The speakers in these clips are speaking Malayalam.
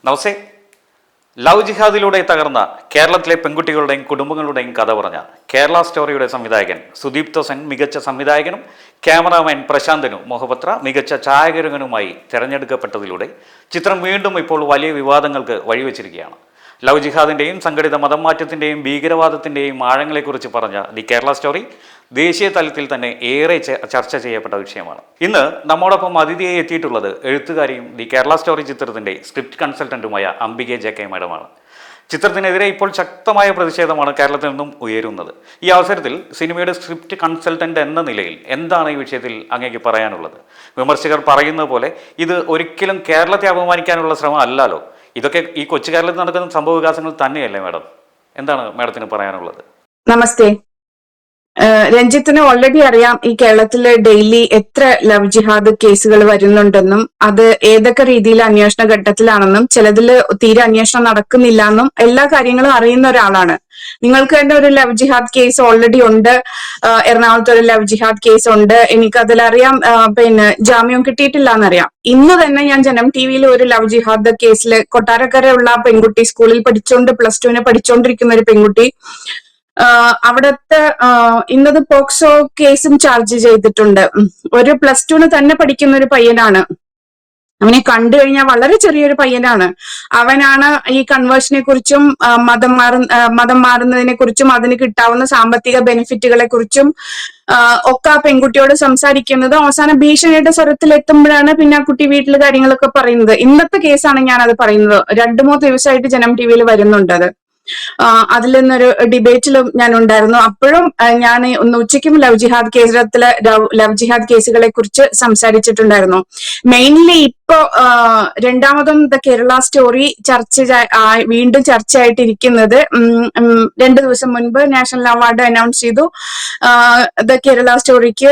നമസ്തേ. ലവ് ജിഹാദിലൂടെ തകർന്ന കേരളത്തിലെ പെൺകുട്ടികളുടെയും കുടുംബങ്ങളുടെയും കഥ പറഞ്ഞ കേരള സ്റ്റോറിയുടെ സംവിധായകൻ സുദീപ് തോസൻ മികച്ച സംവിധായകനും ക്യാമറാമാൻ പ്രശാന്തനും മുഖപത്ര മികച്ച ഛായാഗ്രഹകനുമായി തിരഞ്ഞെടുക്കപ്പെട്ടതിലൂടെ ചിത്രം വീണ്ടും ഇപ്പോൾ വലിയ വിവാദങ്ങൾക്ക് വഴിവെച്ചിരിക്കുകയാണ്. ലവ് ജിഹാദിൻ്റെയും സംഘടിത മതം മാറ്റത്തിൻ്റെയും ഭീകരവാദത്തിൻ്റെയും ആഴങ്ങളെക്കുറിച്ച് പറഞ്ഞ ദി കേരള സ്റ്റോറി ദേശീയ തലത്തിൽ തന്നെ ഏറെ ചർച്ച ചെയ്യപ്പെട്ട വിഷയമാണ്. ഇന്ന് നമ്മോടൊപ്പം അതിഥിയായി എത്തിയിട്ടുള്ളത് എഴുത്തുകാരിയും ദി കേരള സ്റ്റോറി ചിത്രത്തിൻ്റെ സ്ക്രിപ്റ്റ് കൺസൾട്ടൻറ്റുമായ അംബികെ ജെ.കെ. മാഡമാണ്. ചിത്രത്തിനെതിരെ ഇപ്പോൾ ശക്തമായ പ്രതിഷേധമാണ് കേരളത്തിൽ നിന്നും ഉയരുന്നത്. ഈ അവസരത്തിൽ സിനിമയുടെ സ്ക്രിപ്റ്റ് കൺസൾട്ടൻ്റ് എന്ന നിലയിൽ എന്താണ് ഈ വിഷയത്തിൽ അങ്ങേക്ക് പറയാനുള്ളത്? വിമർശകർ പറയുന്നത് പോലെ ഇത് ഒരിക്കലും കേരളത്തെ അപമാനിക്കാനുള്ള ശ്രമം അല്ലല്ലോ. ഇതൊക്കെ ഈ കൊച്ചു കേരളത്തിൽ നടക്കുന്ന സംഭവ വികാസങ്ങൾ തന്നെയല്ലേ മാഡം? എന്താണ് മാഡത്തിന് പറയാനുള്ളത്? നമസ്തേ. രഞ്ജിത്തിന് ഓൾറെഡി അറിയാം ഈ കേരളത്തില് ഡെയിലി എത്ര ലവ് ജിഹാദ് കേസുകൾ വരുന്നുണ്ടെന്നും അത് ഏതൊക്കെ രീതിയിൽ അന്വേഷണ ഘട്ടത്തിലാണെന്നും ചിലതിൽ തീരെ അന്വേഷണം നടക്കുന്നില്ല എന്നും എല്ലാ കാര്യങ്ങളും അറിയുന്ന ഒരാളാണ്. നിങ്ങൾക്ക് തന്നെ ഒരു ലവ് ജിഹാദ് കേസ് ഓൾറെഡി ഉണ്ട്. എറണാകുളത്ത് ഒരു ലവ് ജിഹാദ് കേസ് ഉണ്ട്. എനിക്കതിലറിയാം. ജാമ്യം കിട്ടിയിട്ടില്ല എന്നറിയാം. ഇന്ന് തന്നെ ഞാൻ ജനം ടിവിയിൽ ഒരു ലവ് ജിഹാദ് കേസില് കൊട്ടാരക്കരയുള്ള പെൺകുട്ടി സ്കൂളിൽ പ്ലസ് ടുവിന് പഠിച്ചുകൊണ്ടിരിക്കുന്ന ഒരു പെൺകുട്ടി അവിടുത്തെ ഇന്നത് പോക്സോ കേസും ചാർജ് ചെയ്തിട്ടുണ്ട്. ഒരു പ്ലസ് ടുവിന് തന്നെ പഠിക്കുന്ന ഒരു പയ്യനാണ്. അവനെ കണ്ടു കഴിഞ്ഞാൽ വളരെ ചെറിയൊരു പയ്യനാണ്. അവനാണ് ഈ കൺവേർഷനെ കുറിച്ചും മതം മാറുന്നതിനെ കുറിച്ചും അതിന് കിട്ടാവുന്ന സാമ്പത്തിക ബെനിഫിറ്റുകളെ കുറിച്ചും ഒക്കെ ആ പെൺകുട്ടിയോട് സംസാരിക്കുന്നത്. അവസാനം ഭീഷണിയുടെ സ്വരത്തിൽ എത്തുമ്പോഴാണ് പിന്നെ ആ കുട്ടി വീട്ടിലെ കാര്യങ്ങളൊക്കെ പറയുന്നത്. ഇന്നത്തെ കേസാണ് ഞാനത് പറയുന്നത്. 2-3 ദിവസമായിട്ട് ജനം ടിവിയിൽ വരുന്നുണ്ട് അത്. അതിൽ നിന്നൊരു ഡിബേറ്റിലും ഞാൻ ഉണ്ടായിരുന്നു. അപ്പോഴും ഞാൻ ഉച്ചയ്ക്കും ലവ് ജിഹാദ് കേസുകളെ കുറിച്ച് സംസാരിച്ചിട്ടുണ്ടായിരുന്നു. മെയിൻലി ഇപ്പോ രണ്ടാമതും ദ കേരള സ്റ്റോറി വീണ്ടും ചർച്ചയായിട്ടിരിക്കുന്നത് 2 ദിവസം മുൻപ് നാഷണൽ അവാർഡ് അനൗൺസ് ചെയ്തു. ദ കേരള സ്റ്റോറിക്ക്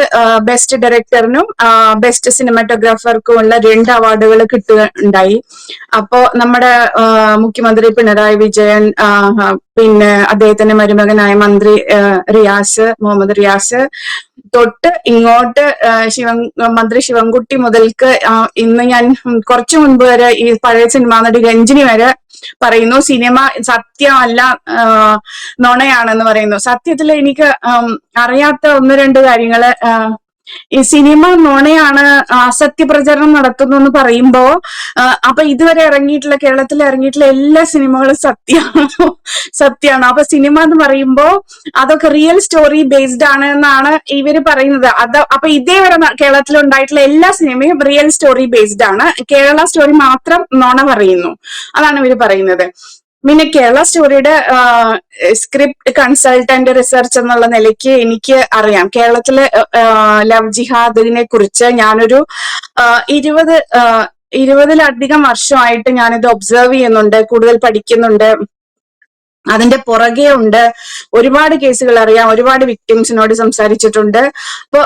ബെസ്റ്റ് ഡയറക്ടറിനും ബെസ്റ്റ് സിനിമാറ്റോഗ്രാഫർക്കും ഉള്ള 2 അവാർഡുകൾ കിട്ടുകയുണ്ടായി. അപ്പോ നമ്മുടെ മുഖ്യമന്ത്രി പിണറായി വിജയൻ, പിന്നെ അദ്ദേഹത്തിന്റെ മരുമകനായ മന്ത്രി മുഹമ്മദ് റിയാസ് തൊട്ട് ഇങ്ങോട്ട് മന്ത്രി ശിവൻകുട്ടി മുതൽക്ക് ഇന്ന് ഞാൻ കുറച്ചു മുൻപ് വരെ ഈ പഴയ സിനിമാ നടി രഞ്ജിനി വരെ പറയുന്നു സിനിമ സത്യമല്ല, നുണയാണെന്ന് പറയുന്നു. സത്യത്തിൽ എനിക്ക് അറിയാത്ത 1-2 കാര്യങ്ങള് ഈ സിനിമ നുണയാണ്, അസത്യ പ്രചരണം നടത്തുന്നു എന്ന് പറയുമ്പോ അപ്പൊ ഇതുവരെ കേരളത്തിൽ ഇറങ്ങിയിട്ടുള്ള എല്ലാ സിനിമകളും സത്യമാണ്. അപ്പൊ സിനിമ എന്ന് പറയുമ്പോ അതൊക്കെ റിയൽ സ്റ്റോറി ബേസ്ഡ് ആണ് എന്നാണ് ഇവര് പറയുന്നത്. അപ്പൊ ഇതേവരെ കേരളത്തിൽ ഉണ്ടായിട്ടുള്ള എല്ലാ സിനിമയും റിയൽ സ്റ്റോറി ബേസ്ഡ് ആണ്. കേരള സ്റ്റോറി മാത്രം നുണ പറയുന്നു. അതാണ് ഇവര് പറയുന്നത്. പിന്നെ കേരള സ്റ്റോറിയുടെ സ്ക്രിപ്റ്റ് കൺസൾട്ടന്റ് റിസർച്ച് എന്നുള്ള നിലയ്ക്ക് എനിക്ക് അറിയാം കേരളത്തിലെ ലവ് ജിഹാദിനെ കുറിച്ച്. ഞാനൊരു 20-ലധികം വർഷമായിട്ട് ഞാനിത് ഒബ്സർവ് ചെയ്യുന്നുണ്ട്, കൂടുതൽ പഠിക്കുന്നുണ്ട്, അതിന്റെ പുറകെ ഉണ്ട്. ഒരുപാട് കേസുകൾ അറിയാം, ഒരുപാട് വിക്ടിംസിനോട് സംസാരിച്ചിട്ടുണ്ട്. അപ്പൊ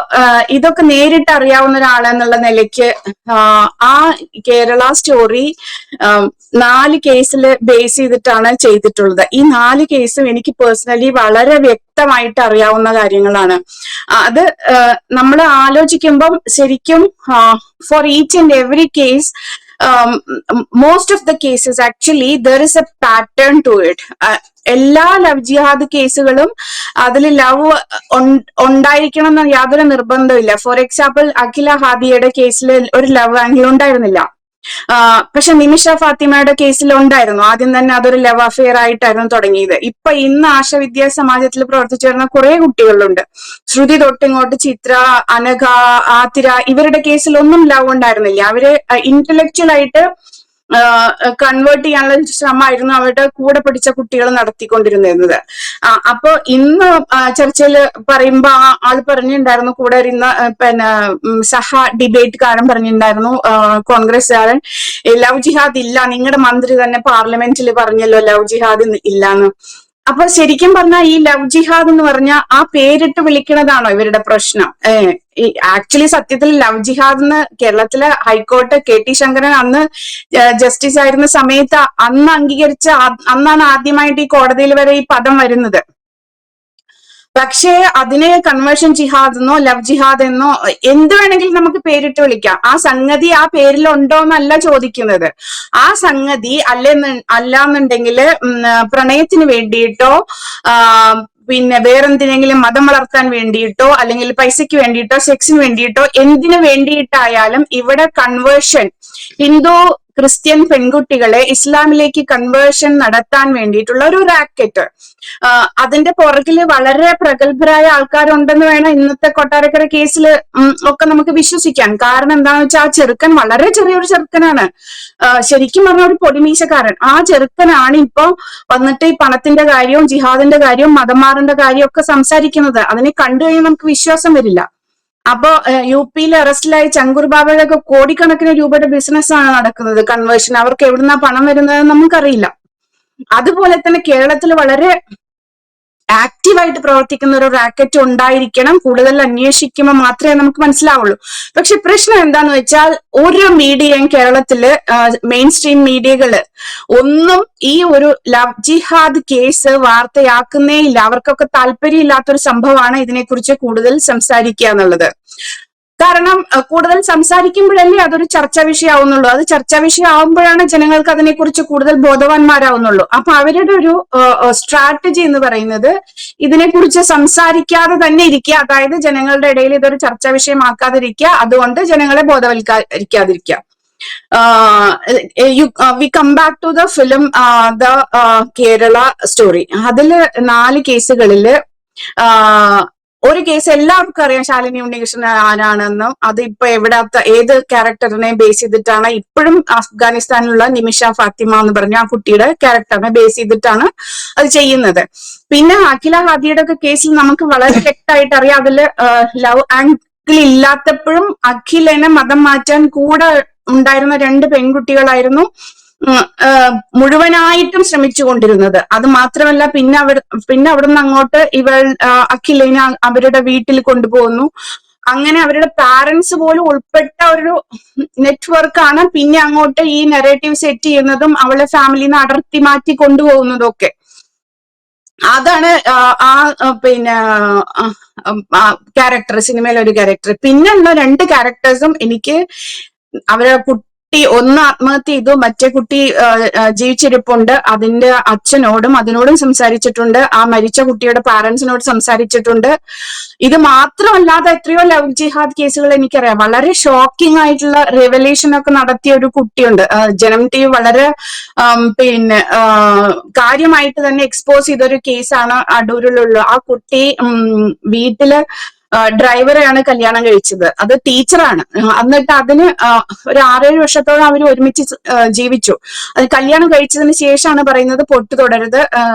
ഇതൊക്കെ നേരിട്ട് അറിയാവുന്ന ഒരാളെന്നുള്ള നിലയ്ക്ക് ആ കേരള സ്റ്റോറി 4 കേസിൽ ബേസ് ചെയ്തിട്ടാണ് ചെയ്തിട്ടുള്ളത്. ഈ 4 കേസും എനിക്ക് പേഴ്സണലി വളരെ വ്യക്തമായിട്ട് അറിയാവുന്ന കാര്യങ്ങളാണ്. അത് നമ്മൾ ആലോചിക്കുമ്പം ശരിക്കും for each and every case, most of the cases actually there is a pattern to it. എല്ലാ ലവ് ജിഹാദ് കേസുകളും അതിൽ ലവ് ഉണ്ടായിരിക്കണം എന്ന് യാതൊരു നിർബന്ധമില്ല. ഫോർ എക്സാമ്പിൾ അഖില ഹാദിയയുടെ കേസിൽ ഒരു ലവ് ആംഗിൾ ഉണ്ടായിരുന്നില്ല. പക്ഷെ നിമിഷ ഫാത്തിമയുടെ കേസിൽ ഉണ്ടായിരുന്നു. ആദ്യം തന്നെ അതൊരു ലവ് അഫെയർ ആയിട്ടായിരുന്നു തുടങ്ങിയത്. ഇന്ന് ആശ വിദ്യാ സമാജത്തിൽ പ്രവർത്തിച്ചു വരുന്ന കുറെ കുട്ടികളുണ്ട്. ശ്രുതി തൊട്ടിങ്ങോട്ട് ചിത്ര, അനഘ, ആതിര, ഇവരുടെ കേസിലൊന്നും ലവ് ഉണ്ടായിരുന്നില്ല. അവര് ഇന്റലക്ച്വൽ ആയിട്ട് കൺവേർട്ട് ചെയ്യാനുള്ള ശ്രമമായിരുന്നു അവരുടെ കൂടെ പഠിച്ച കുട്ടികൾ നടത്തിക്കൊണ്ടിരുന്നത്. അപ്പൊ ഇന്ന് ചർച്ചയിൽ പറയുമ്പോ ആൾ പറഞ്ഞിട്ടുണ്ടായിരുന്നു, കൂടെ ഇരുന്ന സഹ ഡിബേറ്റ്കാരൻ പറഞ്ഞിട്ടുണ്ടായിരുന്നു, കോൺഗ്രസ്സുകാരൻ, ലവ് ജിഹാദ് ഇല്ല, നിങ്ങളുടെ മന്ത്രി തന്നെ പാർലമെന്റിൽ പറഞ്ഞല്ലോ ലവ് ജിഹാദ് ഇല്ലാന്ന്. അപ്പൊ ശരിക്കും പറഞ്ഞാൽ ഈ ലവ് ജിഹാദ് എന്ന് പറഞ്ഞാൽ ആ പേരിട്ട് വിളിക്കണതാണോ ഇവരുടെ പ്രശ്നം? ആക്ച്വലി സത്യത്തിൽ ലവ് ജിഹാദ് എന്ന് കേരളത്തിലെ ഹൈക്കോർട്ട് KT ശങ്കരൻ അന്ന് ജസ്റ്റിസ് ആയിരുന്ന സമയത്ത് അന്ന് അംഗീകരിച്ച, അന്നാണ് ആദ്യമായിട്ട് ഈ കോടതിയിൽ വരെ ഈ പദം വരുന്നത്. പക്ഷേ അതിനെ കൺവേർഷൻ ജിഹാദ് എന്നോ ലവ് ജിഹാദ് എന്നോ എന്ത് വേണമെങ്കിലും നമുക്ക് പേരിട്ട് വിളിക്കാം. ആ സംഗതി ആ പേരിലുണ്ടോ എന്നല്ല ചോദിക്കുന്നത്. ആ സംഗതി അല്ലാന്നുണ്ടെങ്കിൽ പ്രണയത്തിന് വേണ്ടിയിട്ടോ പിന്നെ വേറെന്തിനെങ്കിലും മതം വളർത്താൻ വേണ്ടിയിട്ടോ അല്ലെങ്കിൽ പൈസയ്ക്ക് വേണ്ടിയിട്ടോ സെക്സിന് വേണ്ടിയിട്ടോ എന്തിനു വേണ്ടിയിട്ടായാലും ഇവിടെ കൺവേർഷൻ ഹിന്ദു ക്രിസ്ത്യൻ പെൺകുട്ടികളെ ഇസ്ലാമിലേക്ക് കൺവേർഷൻ നടത്താൻ വേണ്ടിയിട്ടുള്ള ഒരു റാക്കറ്റ്, അതിന്റെ പുറകില് വളരെ പ്രഗത്ഭരായ ആൾക്കാരുണ്ടെന്ന് വേണം ഇന്നത്തെ കൊട്ടാരക്കര കേസിൽ ഒക്കെ നമുക്ക് വിശ്വസിക്കാൻ. കാരണം എന്താണെന്ന് വെച്ചാൽ ആ ചെറുക്കൻ വളരെ ചെറിയൊരു ചെറുക്കനാണ്, ശരിക്കും പറഞ്ഞ ഒരു പൊടിമീശക്കാരൻ. ആ ചെറുക്കനാണ് ഇപ്പൊ വന്നിട്ട് ഈ പണത്തിന്റെ കാര്യവും ജിഹാദിന്റെ കാര്യവും മതം മാറിന്റെ കാര്യവും ഒക്കെ സംസാരിക്കുന്നത്. അതിനെ കണ്ടു കഴിഞ്ഞാൽ നമുക്ക് വിശ്വാസം വരില്ല. അപ്പൊ യു പിയിൽ അറസ്റ്റിലായ ചങ്കൂർ ബാബയുടെ ഒക്കെ കോടിക്കണക്കിന് രൂപയുടെ ബിസിനസ് ആണ് നടക്കുന്നത് കൺവേർഷൻ. അവർക്ക് എവിടുന്നാ പണം വരുന്നത് നമുക്കറിയില്ല. അതുപോലെ തന്നെ കേരളത്തിൽ വളരെ ആക്റ്റീവായിട്ട് പ്രവർത്തിക്കുന്ന ഒരു റാക്കറ്റ് ഉണ്ടായിരിക്കണം. കൂടുതൽ അന്വേഷിക്കുമ്പോൾ മാത്രമേ നമുക്ക് മനസ്സിലാവുള്ളൂ. പക്ഷെ പ്രശ്നം എന്താന്ന് വെച്ചാൽ ഒരു മീഡിയയും കേരളത്തില് മെയിൻ സ്ട്രീം മീഡിയകള് ഒന്നും ഈ ഒരു ലവ് ജിഹാദ് കേസ് വാർത്തയാക്കുന്നേ ഇല്ല. അവർക്കൊക്കെ താല്പര്യമില്ലാത്തൊരു സംഭവമാണ് ഇതിനെക്കുറിച്ച് കൂടുതൽ സംസാരിക്കുക എന്നുള്ളത്. കാരണം കൂടുതൽ സംസാരിക്കുമ്പോഴല്ലേ അതൊരു ചർച്ചാ വിഷയമാവുന്നുള്ളൂ. അത് ചർച്ചാ വിഷയമാവുമ്പോഴാണ് ജനങ്ങൾക്ക് അതിനെക്കുറിച്ച് കൂടുതൽ ബോധവാന്മാരാവുന്നുള്ളൂ. അപ്പൊ അവരുടെ ഒരു സ്ട്രാറ്റജി എന്ന് പറയുന്നത് ഇതിനെക്കുറിച്ച് സംസാരിക്കാതെ തന്നെ ഇരിക്കുക, അതായത് ജനങ്ങളുടെ ഇടയിൽ ഇതൊരു ചർച്ചാ വിഷയമാക്കാതിരിക്കുക, അതുകൊണ്ട് ജനങ്ങളെ ബോധവൽക്കരിക്കാതിരിക്കുക. We come back to the film the Kerala story. അതില് 4 കേസുകളില് ഒരു കേസ് എല്ലാവർക്കും അറിയാം, ശാലിനി ഉണ്ണികൃഷ്ണൻ ആരാണെന്നും അത് ഇപ്പൊ എവിടത്തെ ഏത് ക്യാരക്ടറിനെ ബേസ് ചെയ്തിട്ടാണ് ഇപ്പോഴും അഫ്ഗാനിസ്ഥാനിലുള്ള നിമിഷ ഫാത്തിമ എന്ന് പറഞ്ഞ ആ കുട്ടിയുടെ ക്യാരക്ടറിനെ ബേസ് ചെയ്തിട്ടാണ് അത് ചെയ്യുന്നത്. പിന്നെ അഖില ഹാദിയുടെ ഒക്കെ കേസിൽ നമുക്ക് വളരെ വ്യക്തമായിട്ട് അറിയാം, അതില് ലവ് ആംഗിൾ ഇല്ലാത്തപ്പോഴും അഖിലിനെ മതം മാറ്റാൻ കൂടെ ഉണ്ടായിരുന്ന 2 പെൺകുട്ടികളായിരുന്നു മുഴുവനായിട്ടും ശ്രമിച്ചുകൊണ്ടിരുന്നത്. അത് മാത്രമല്ല പിന്നെ അവിടുന്ന് അങ്ങോട്ട് അഖിലിനെ അവരുടെ വീട്ടിൽ കൊണ്ടുപോകുന്നു. അങ്ങനെ അവരുടെ പാരന്റ്സ് പോലും ഉൾപ്പെട്ട ഒരു നെറ്റ്വർക്കാണ് പിന്നെ അങ്ങോട്ട് ഈ നെറേറ്റീവ് സെറ്റ് ചെയ്യുന്നതും അവളെ ഫാമിലിന്ന് അടർത്തി മാറ്റി കൊണ്ടുപോകുന്നതും ഒക്കെ. അതാണ് ആ പിന്നെ ക്യാരക്ടർ, സിനിമയിലെ ഒരു ക്യാരക്ടർ. പിന്നെയുള്ള 2 ക്യാരക്ടേഴ്സും എനിക്ക് അവരെ ഒന്ന് ആത്മഹത്യ ചെയ്തു, മറ്റേ കുട്ടി ജീവിച്ചിരിപ്പുണ്ട്. അതിന്റെ അച്ഛനോടും അതിനോടും സംസാരിച്ചിട്ടുണ്ട്, ആ മരിച്ച കുട്ടിയുടെ പാരന്റ്സിനോട് സംസാരിച്ചിട്ടുണ്ട്. ഇത് മാത്രമല്ലാതെ എത്രയോ ലവ് ജിഹാദ് കേസുകൾ എനിക്കറിയാം. വളരെ ഷോക്കിംഗ് ആയിട്ടുള്ള റിവലേഷൻ ഒക്കെ നടത്തിയ ഒരു കുട്ടിയുണ്ട്. ജനം ടി വളരെ പിന്നെ കാര്യമായിട്ട് തന്നെ എക്സ്പോസ് ചെയ്തൊരു കേസാണ് അടൂരിലുള്ള. ആ കുട്ടി വീട്ടില് ഡ്രൈവറെയാണ് കല്യാണം കഴിച്ചത്, അത് ടീച്ചറാണ്. എന്നിട്ട് അതിന് ഒരു 6-7 വർഷത്തോളം അവർ ഒരുമിച്ച് ജീവിച്ചു. അത് കല്യാണം കഴിച്ചതിന് ശേഷമാണ് പറയുന്നത് പൊട്ടു തൊടരുത്,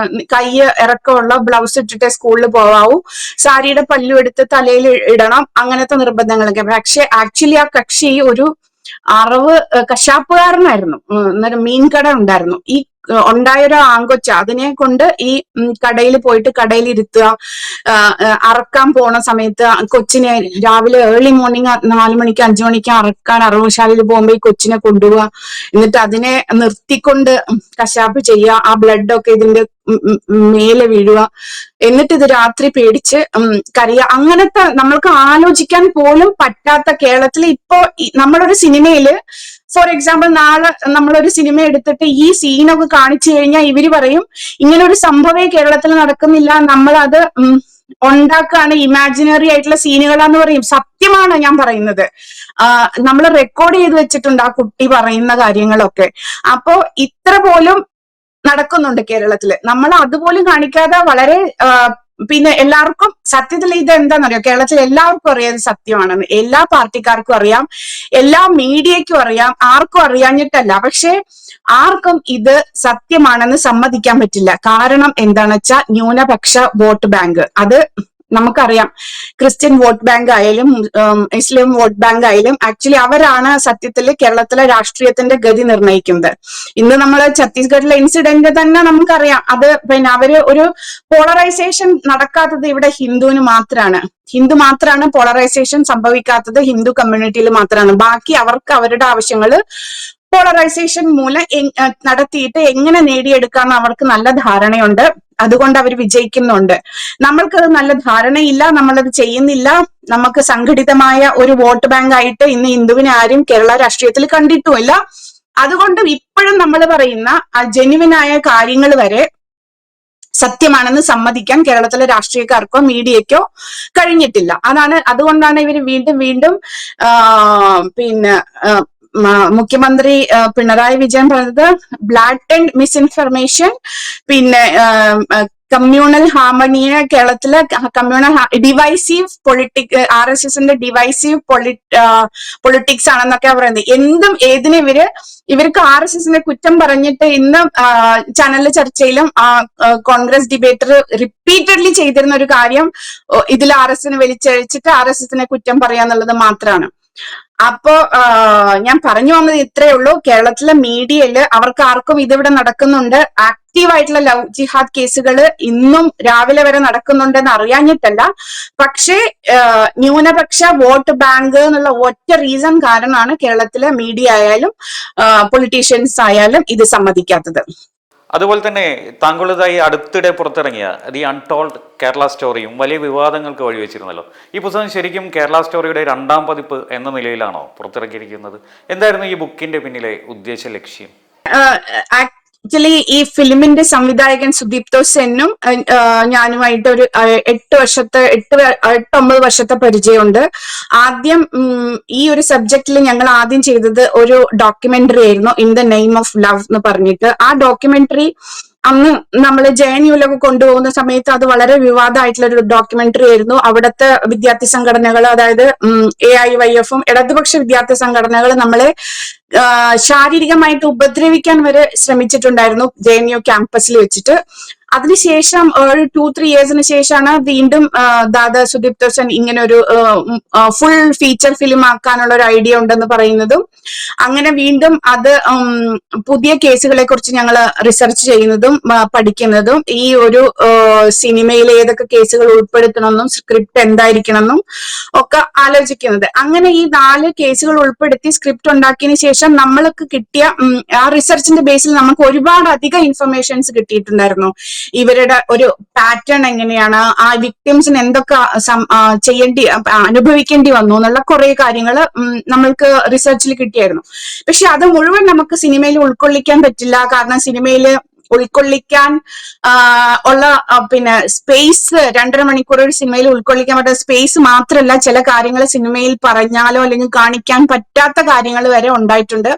കൈ ഇറക്കമുള്ള ബ്ലൗസ് ഇട്ടിട്ട് സ്കൂളിൽ പോവാവൂ, സാരിയുടെ പല്ലു എടുത്ത് തലയിൽ ഇടണം, അങ്ങനത്തെ നിർബന്ധങ്ങളൊക്കെ. പക്ഷെ ആക്ച്വലി ആ കക്ഷി ഒരു കശാപ്പുകാരനായിരുന്നു. എന്നൊരു മീൻകട ഉണ്ടായിരുന്നു. ഈ ഉണ്ടായൊരു ആങ്കൊച്ച അതിനെ കൊണ്ട് ഈ കടയിൽ പോയിട്ട് കടയിൽ ഇരുത്തുക, അറക്കാൻ പോണ സമയത്ത് കൊച്ചിനെ രാവിലെ ഏർലി മോർണിംഗ് 4 മണിക്ക് 5 മണിക്ക് അറക്കാൻ അറവുശാലയിൽ പോകുമ്പോ ഈ കൊച്ചിനെ കൊണ്ടുപോവുക, എന്നിട്ട് അതിനെ നിർത്തിക്കൊണ്ട് കശാപ്പ് ചെയ്യുക, ആ ബ്ലഡൊക്കെ ഇതിന്റെ മേലെ വീഴുക, എന്നിട്ട് ഇത് രാത്രി പേടിച്ച് കരയുക. അങ്ങനത്തെ നമ്മൾക്ക് ആലോചിക്കാൻ പോലും പറ്റാത്ത കേരളത്തിൽ ഇപ്പോ നമ്മളൊരു സിനിമയില് ഫോർ എക്സാമ്പിൾ നാളെ നമ്മളൊരു സിനിമ എടുത്തിട്ട് ഈ സീനൊക്കെ കാണിച്ചു കഴിഞ്ഞാൽ ഇവര് പറയും ഇങ്ങനെ ഒരു സംഭവമേ കേരളത്തിൽ നടക്കുന്നില്ല, നമ്മളത് ഉണ്ടാക്കാണ്, ഇമാജിനറി ആയിട്ടുള്ള സീനുകളാന്ന് പറയും. സത്യമാണ് ഞാൻ പറയുന്നത്. നമ്മൾ റെക്കോർഡ് ചെയ്ത് വെച്ചിട്ടുണ്ട് ആ കുട്ടി പറയുന്ന കാര്യങ്ങളൊക്കെ. അപ്പോ ഇത്ര പോലും നടക്കുന്നുണ്ട് കേരളത്തില്. നമ്മൾ അതുപോലും കാണിക്കാതെ വളരെ പിന്നെ എല്ലാവർക്കും സത്യത്തിൽ ഇത് എന്താണെന്നറിയോ, കേരളത്തിൽ എല്ലാവർക്കും അറിയാം സത്യമാണെന്ന്. എല്ലാ പാർട്ടിക്കാർക്കും അറിയാം, എല്ലാ മീഡിയയ്ക്കും അറിയാം, ആർക്കും അറിയാഞ്ഞിട്ടല്ല. പക്ഷെ ആർക്കും ഇത് സത്യമാണെന്ന് സമ്മതിക്കാൻ പറ്റില്ല. കാരണം എന്താണെന്ന് വെച്ചാൽ ന്യൂനപക്ഷ വോട്ട് ബാങ്ക്, അത് നമുക്കറിയാം. ക്രിസ്ത്യൻ വോട്ട് ബാങ്ക് ആയാലും മുസ്ലിം വോട്ട് ബാങ്ക് ആയാലും ആക്ച്വലി അവരാണ് സത്യത്തിൽ കേരളത്തിലെ രാഷ്ട്രീയത്തിന്റെ ഗതി നിർണ്ണയിക്കുന്നത്. ഇന്ന് നമ്മൾ ഛത്തീസ്ഗഡിലെ ഇൻസിഡന്റ് തന്നെ നമുക്കറിയാം. അത് പിന്നെ അവര് ഒരു പോളറൈസേഷൻ നടക്കാത്തത് ഇവിടെ ഹിന്ദു മാത്രമാണ് പോളറൈസേഷൻ സംഭവിക്കാത്തത്, ഹിന്ദു കമ്മ്യൂണിറ്റിയിൽ മാത്രമാണ്. ബാക്കി അവർക്ക് അവരുടെ ആവശ്യങ്ങള് പോളറൈസേഷൻ മൂലം നടത്തിയിട്ട് എങ്ങനെ നേടിയെടുക്കാമെന്ന് അവർക്ക് നല്ല ധാരണയുണ്ട്. അതുകൊണ്ട് അവർ വിജയിക്കുന്നുണ്ട്. നമ്മൾക്കത് നല്ല ധാരണയില്ല, നമ്മളത് ചെയ്യുന്നില്ല. നമുക്ക് സംഘടിതമായ ഒരു വോട്ട് ബാങ്ക് ആയിട്ട് ഇന്ന് ഹിന്ദുവിനെ ആരും കേരള രാഷ്ട്രീയത്തിൽ കണ്ടിട്ടുമില്ല. അതുകൊണ്ട് ഇപ്പോഴും നമ്മൾ പറയുന്ന ആ ജെന്യുവിനായ കാര്യങ്ങൾ വരെ സത്യമാണെന്ന് സമ്മതിക്കാൻ കേരളത്തിലെ രാഷ്ട്രീയക്കാർക്കോ മീഡിയക്കോ കഴിഞ്ഞിട്ടില്ല. അതുകൊണ്ടാണ് ഇവർ വീണ്ടും വീണ്ടും പിന്നെ മുഖ്യമന്ത്രി പിണറായി വിജയൻ പറഞ്ഞത് ബ്ലാറ്റന്റ് മിസ്ഇൻഫർമേഷൻ, പിന്നെ കമ്മ്യൂണൽ ഹാർമണിയെ കേരളത്തിലെ ഡിവൈസീവ് RSSന്റെ ഡിവൈസീവ് പൊളിറ്റിക്സ് ആണെന്നൊക്കെ പറയുന്നത്. എന്തും ഏതിനും ഇവർക്ക് RSSനെ കുറ്റം പറഞ്ഞിട്ട് ഇന്ന് ചാനലിലെ ചർച്ചയിലും കോൺഗ്രസ് ഡിബേറ്റർ റിപ്പീറ്റഡ്ലി ചെയ്തിരുന്ന ഒരു കാര്യം ഇതിൽ RSSനെ വലിച്ചഴിച്ചിട്ട് RSSനെ കുറ്റം പറയാന്നുള്ളത് മാത്രമാണ്. അപ്പോ ഞാൻ പറഞ്ഞു വന്നത് ഇത്രയേ ഉള്ളൂ. കേരളത്തിലെ മീഡിയയില് അവർക്ക് ആർക്കും ഇതിവിടെ നടക്കുന്നുണ്ട്, ആക്റ്റീവായിട്ടുള്ള ലവ് ജിഹാദ് കേസുകൾ ഇന്നും രാവിലെ വരെ നടക്കുന്നുണ്ടെന്ന് അറിയാഞ്ഞിട്ടല്ല. പക്ഷേ ന്യൂനപക്ഷ വോട്ട് ബാങ്ക് എന്നുള്ള ഒറ്റ റീസൺ കാരണമാണ് കേരളത്തിലെ മീഡിയ ആയാലും പൊളിറ്റീഷ്യൻസ് ആയാലും ഇത് സമ്മതിക്കാത്തത്. അതുപോലെ തന്നെ താങ്കളുടേതായി അടുത്തിടെ പുറത്തിറങ്ങിയ ദി അൺടോൾഡ് കേരള സ്റ്റോറിയും വലിയ വിവാദങ്ങൾക്ക് വഴിവെച്ചിരുന്നല്ലോ. ഈ പുസ്തകം ശരിക്കും കേരള സ്റ്റോറിയുടെ 2ാം പതിപ്പ് എന്ന നിലയിലാണോ പുറത്തിറക്കിയിരിക്കുന്നത്? എന്തായിരുന്നു ഈ ബുക്കിന്റെ പിന്നിലെ ഉദ്ദേശ ലക്ഷ്യം? ആക്ച്വലി ഈ ഫിലിമിന്റെ സംവിധായകൻ സുദീപ്തോ സെന്നും ഞാനുമായിട്ട് ഒരു 8-9 വർഷത്തെ പരിചയമുണ്ട്. ആദ്യം ഈ ഒരു സബ്ജക്റ്റിൽ ഞങ്ങൾ ആദ്യം ചെയ്തത് ഒരു ഡോക്യുമെന്ററി ആയിരുന്നു, in the name of love എന്ന് പറഞ്ഞിട്ട്. ആ ഡോക്യുമെന്ററി അന്ന് നമ്മൾ JNUലൊക്കെ കൊണ്ടുപോകുന്ന സമയത്ത് അത് വളരെ വിവാദമായിട്ടുള്ള ഒരു ഡോക്യുമെന്ററി ആയിരുന്നു. അവിടുത്തെ വിദ്യാർത്ഥി സംഘടനകൾ, അതായത് AIYFഉം ഇടതുപക്ഷ വിദ്യാർത്ഥി സംഘടനകൾ നമ്മളെ ശാരീരികമായിട്ട് ഉപദ്രവിക്കാൻ വരെ ശ്രമിച്ചിട്ടുണ്ടായിരുന്നു JNU ക്യാമ്പസിൽ വെച്ചിട്ട്. അതിനുശേഷം ഒരു 2-3 ഇയേഴ്സിന് ശേഷമാണ് വീണ്ടും ദാദാ സുദീപ്തോ സെൻ ഇങ്ങനെ ഒരു ഫുൾ ഫീച്ചർ ഫിലിം ആക്കാനുള്ള ഒരു ഐഡിയ ഉണ്ടെന്ന് പറയുന്നതും, അങ്ങനെ വീണ്ടും അത് പുതിയ കേസുകളെ കുറിച്ച് ഞങ്ങൾ റിസർച്ച് ചെയ്യുന്നതും പഠിക്കുന്നതും, ഈ ഒരു സിനിമയിൽ ഏതൊക്കെ കേസുകൾ ഉൾപ്പെടുത്തണമെന്നും സ്ക്രിപ്റ്റ് എന്തായിരിക്കണമെന്നും ഒക്കെ ആലോചിക്കുന്നത്. അങ്ങനെ ഈ 4 കേസുകൾ ഉൾപ്പെടുത്തി സ്ക്രിപ്റ്റ് ഉണ്ടാക്കിയതിനു ശേഷം നമ്മൾക്ക് കിട്ടിയ ആ റിസർച്ചിന്റെ ബേസിൽ നമുക്ക് ഒരുപാട് അധികം ഇൻഫർമേഷൻസ് കിട്ടിയിട്ടുണ്ടായിരുന്നു. ഇവരുടെ ഒരു പാറ്റേൺ എങ്ങനെയാണ്, ആ വിക്ടിംസിന് എന്തൊക്കെ അനുഭവിക്കേണ്ടി വന്നു എന്നുള്ള കുറെ കാര്യങ്ങൾ നമ്മൾക്ക് റിസർച്ചിൽ കിട്ടിയായിരുന്നു. പക്ഷെ അത് മുഴുവൻ നമുക്ക് സിനിമയിൽ ഉൾക്കൊള്ളിക്കാൻ പറ്റില്ല. കാരണം സിനിമയിൽ ഉൾക്കൊള്ളിക്കാൻ ഉള്ള പിന്നെ സ്പേസ് 2.5 മണിക്കൂർ ഒരു സിനിമയിൽ ഉൾക്കൊള്ളിക്കാൻ പറ്റുന്ന സ്പേസ് മാത്രമല്ല, ചില കാര്യങ്ങൾ സിനിമയിൽ പറഞ്ഞാലോ അല്ലെങ്കിൽ കാണിക്കാൻ പറ്റാത്ത കാര്യങ്ങൾ വരെ ഉണ്ടായിട്ടുണ്ട്.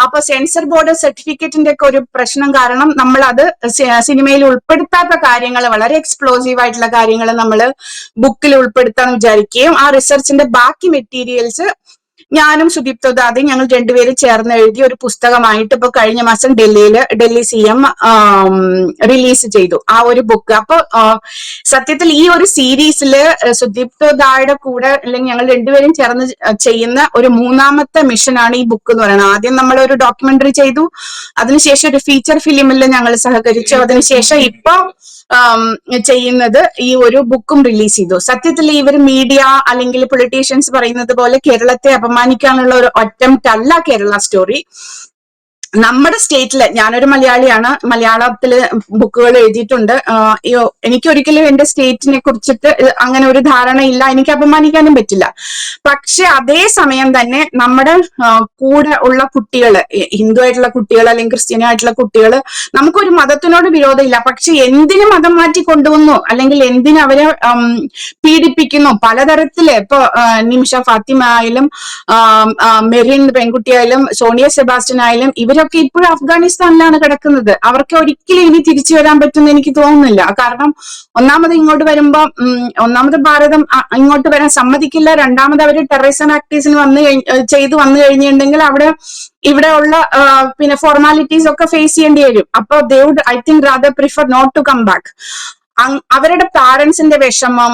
അപ്പൊ സെൻസർ ബോർഡ് സർട്ടിഫിക്കറ്റിന്റെ ഒക്കെ ഒരു പ്രശ്നം കാരണം നമ്മൾ അത് സിനിമയിൽ ഉൾപ്പെടുത്താത്ത കാര്യങ്ങൾ, വളരെ എക്സ്പ്ലോസീവ് ആയിട്ടുള്ള കാര്യങ്ങൾ നമ്മൾ ബുക്കിൽ ഉൾപ്പെടുത്താന്ന് വിചാരിക്കുകയും ആ റിസർച്ചിന്റെ ബാക്കി മെറ്റീരിയൽസ് ഞാനും സുദീപ്തോ ദാദയും ഞങ്ങൾ രണ്ടുപേരും ചേർന്ന് എഴുതിയ ഒരു പുസ്തകമായിട്ട് ഇപ്പൊ കഴിഞ്ഞ മാസം ഡൽഹി CM റിലീസ് ചെയ്തു ആ ഒരു ബുക്ക്. അപ്പൊ സത്യത്തിൽ ഈ ഒരു സീരീസില് സുദീപ്തോ ദായുടെ കൂടെ അല്ലെങ്കിൽ ഞങ്ങൾ രണ്ടുപേരും ചേർന്ന് ചെയ്യുന്ന ഒരു 3ാമത്തെ മിഷനാണ് ഈ ബുക്ക് എന്ന് പറയുന്നത്. ആദ്യം നമ്മൾ ഒരു ഡോക്യുമെന്ററി ചെയ്തു, അതിനുശേഷം ഒരു ഫീച്ചർ ഫിലിമിൽ ഞങ്ങൾ സഹകരിച്ചു, അതിനുശേഷം ഇപ്പൊ ചെയ്യുന്നത് ഈ ഒരു ബുക്കും റിലീസ് ചെയ്തു. സത്യത്തിൽ ഇവർ മീഡിയ അല്ലെങ്കിൽ പൊളിറ്റീഷ്യൻസ് പറയുന്നത് പോലെ കേരളത്തെ അപമാനിക്കാനുള്ള ഒരു അറ്റംപ്റ്റ് അല്ല കേരള സ്റ്റോറി. നമ്മുടെ സ്റ്റേറ്റില്, ഞാനൊരു മലയാളിയാണ്, മലയാളത്തില് ബുക്കുകൾ എഴുതിയിട്ടുണ്ട്. എനിക്കൊരിക്കലും എന്റെ സ്റ്റേറ്റിനെ കുറിച്ചിട്ട് അങ്ങനെ ഒരു ധാരണയില്ല, എനിക്ക് അപമാനിക്കാനും പറ്റില്ല. പക്ഷെ അതേ സമയം തന്നെ നമ്മുടെ കൂടെ ഉള്ള കുട്ടികള്, ഹിന്ദു ആയിട്ടുള്ള കുട്ടികൾ അല്ലെങ്കിൽ ക്രിസ്ത്യാനിയായിട്ടുള്ള കുട്ടികൾ, നമുക്കൊരു മതത്തിനോട് വിരോധമില്ല, പക്ഷെ എന്തിനു മതം മാറ്റി കൊണ്ടുവന്നു അല്ലെങ്കിൽ എന്തിനു അവരെ പീഡിപ്പിക്കുന്നു പലതരത്തില്. ഇപ്പൊ നിമിഷ ഫാത്തിമ ആയാലും മെറിൻ പെൺകുട്ടിയായാലും സോണിയ സെബാസ്റ്റ്യൻ ആയാലും ഇവരൊക്കെ ഇപ്പോഴും അഫ്ഗാനിസ്ഥാനിലാണ് കിടക്കുന്നത്. അവർക്ക് ഒരിക്കലും ഇനി തിരിച്ചു വരാൻ പറ്റുമെന്ന് എനിക്ക് തോന്നുന്നില്ല. കാരണം ഒന്നാമത് ഇങ്ങോട്ട് വരുമ്പോ ഭാരതം ഇങ്ങോട്ട് വരാൻ സമ്മതിക്കില്ല. രണ്ടാമത് അവർ ടെററിസം ആക്ടീസിന് ചെയ്തു വന്നു കഴിഞ്ഞിട്ടുണ്ടെങ്കിൽ ഇവിടെ ഉള്ള പിന്നെ ഫോർമാലിറ്റീസ് ഒക്കെ ഫേസ് ചെയ്യേണ്ടി വരും. അപ്പൊ they would I think rather prefer not to come back. അവരുടെ പാരന്റ്സിന്റെ വിഷമം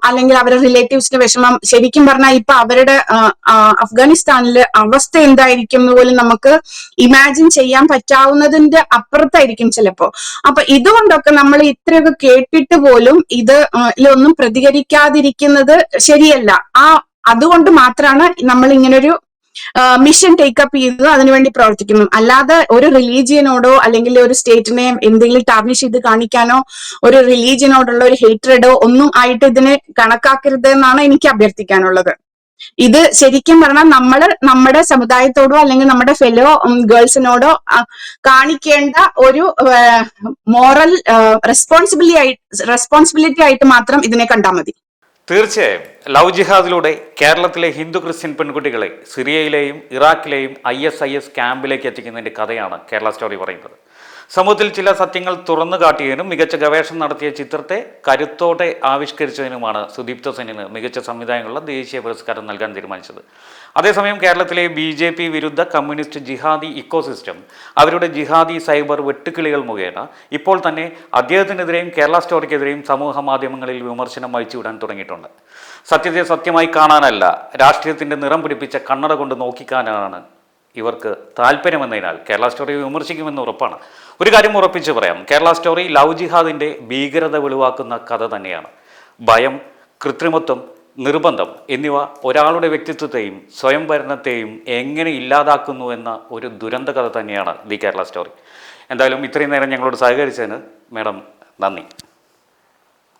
അല്ലെങ്കിൽ അവരുടെ റിലേറ്റീവ്സിന്റെ വിഷമം, ശരിക്കും പറഞ്ഞാൽ ഇപ്പൊ അവരുടെ അഫ്ഗാനിസ്ഥാനിലെ അവസ്ഥ എന്തായിരിക്കും എന്ന് പോലും നമുക്ക് ഇമാജിൻ ചെയ്യാൻ പറ്റാവുന്നതിന്റെ അപ്പുറത്തായിരിക്കും ചിലപ്പോ. അപ്പൊ ഇതുകൊണ്ടൊക്കെ നമ്മൾ ഇത്രയൊക്കെ കേട്ടിട്ട് പോലും ഇതിലൊന്നും പ്രതികരിക്കാതിരിക്കുന്നത് ശരിയല്ല. അതുകൊണ്ട് മാത്രമാണ് നമ്മൾ ഇങ്ങനൊരു മിഷൻ ടേക്കപ്പ് ചെയ്യുന്നു, അതിനുവേണ്ടി പ്രവർത്തിക്കുന്നു. അല്ലാതെ ഒരു റിലീജിയനോടോ അല്ലെങ്കിൽ ഒരു സ്റ്റേറ്റിനെ എന്തെങ്കിലും ടാർണിഷ് ചെയ്ത് കാണിക്കാനോ ഒരു റിലീജിയനോടുള്ള ഒരു ഹേറ്റ്രഡോ ഒന്നും ആയിട്ട് ഇതിനെ കണക്കാക്കരുത് എന്നാണ് എനിക്ക് അഭ്യർത്ഥിക്കാനുള്ളത്. ഇത് ശരിക്കും പറഞ്ഞാൽ നമ്മുടെ സമുദായത്തോടോ അല്ലെങ്കിൽ നമ്മുടെ ഫെലോ ഗേൾസിനോടോ കാണിക്കേണ്ട ഒരു മോറൽ റെസ്പോൺസിബിലിറ്റി ആയിട്ട് മാത്രം ഇതിനെ കണ്ടാൽ മതി. തീർച്ചയായും ലവ് ജിഹാദിലൂടെ കേരളത്തിലെ ഹിന്ദു ക്രിസ്ത്യൻ പെൺകുട്ടികളെ സിറിയയിലെയും ഇറാഖിലെയും ISIS ക്യാമ്പിലേക്ക് എത്തിക്കുന്നതിൻ്റെ കഥയാണ് കേരള സ്റ്റോറി പറയുന്നത്. സമൂഹത്തിൽ ചില സത്യങ്ങൾ തുറന്നു കാട്ടിയതിനും മികച്ച ഗവേഷണം നടത്തിയ ചിത്രത്തെ കരുത്തോടെ ആവിഷ്കരിച്ചതിനുമാണ് സുദീപ്ത സെന്നിന് മികച്ച സംവിധായകനുള്ള ദേശീയ പുരസ്കാരം നൽകാൻ തീരുമാനിച്ചത്. അതേസമയം കേരളത്തിലെ BJP വിരുദ്ധ കമ്മ്യൂണിസ്റ്റ് ജിഹാദി ഇക്കോസിസ്റ്റം അവരുടെ ജിഹാദി സൈബർ വെട്ടുക്കിളികൾ മുഖേന ഇപ്പോൾ തന്നെ അദ്ദേഹത്തിനെതിരെയും കേരള സ്റ്റോറിക്കെതിരെയും സമൂഹ മാധ്യമങ്ങളിൽ വിമർശനം അഴിച്ചുവിടാൻ തുടങ്ങിയിട്ടുണ്ട്. സത്യത്തെ സത്യമായി കാണാനല്ല, രാഷ്ട്രീയത്തിൻ്റെ നിറം പിടിപ്പിച്ച കണ്ണട കൊണ്ട് നോക്കിക്കാനാണ് ഇവർക്ക് താല്പര്യമെന്നതിനാൽ കേരള സ്റ്റോറി വിമർശിക്കുമെന്ന് ഉറപ്പാണ്. ഒരു കാര്യം ഉറപ്പിച്ച് പറയാം, കേരള സ്റ്റോറി ലവ് ജിഹാദിൻ്റെ ഭീകരത വെളിവാക്കുന്ന കഥ തന്നെയാണ്. ഭയം, കൃത്രിമത്വം, നിർബന്ധം എന്നിവ ഒരാളുടെ വ്യക്തിത്വത്തെയും സ്വയംഭരണത്തെയും എങ്ങനെ ഇല്ലാതാക്കുന്നു എന്ന ഒരു ദുരന്ത കഥ തന്നെയാണ് ദി കേരള സ്റ്റോറി. എന്തായാലും ഇത്രയും നേരം ഞങ്ങളോട് സഹകരിച്ചതിന് മാഡം നന്ദി.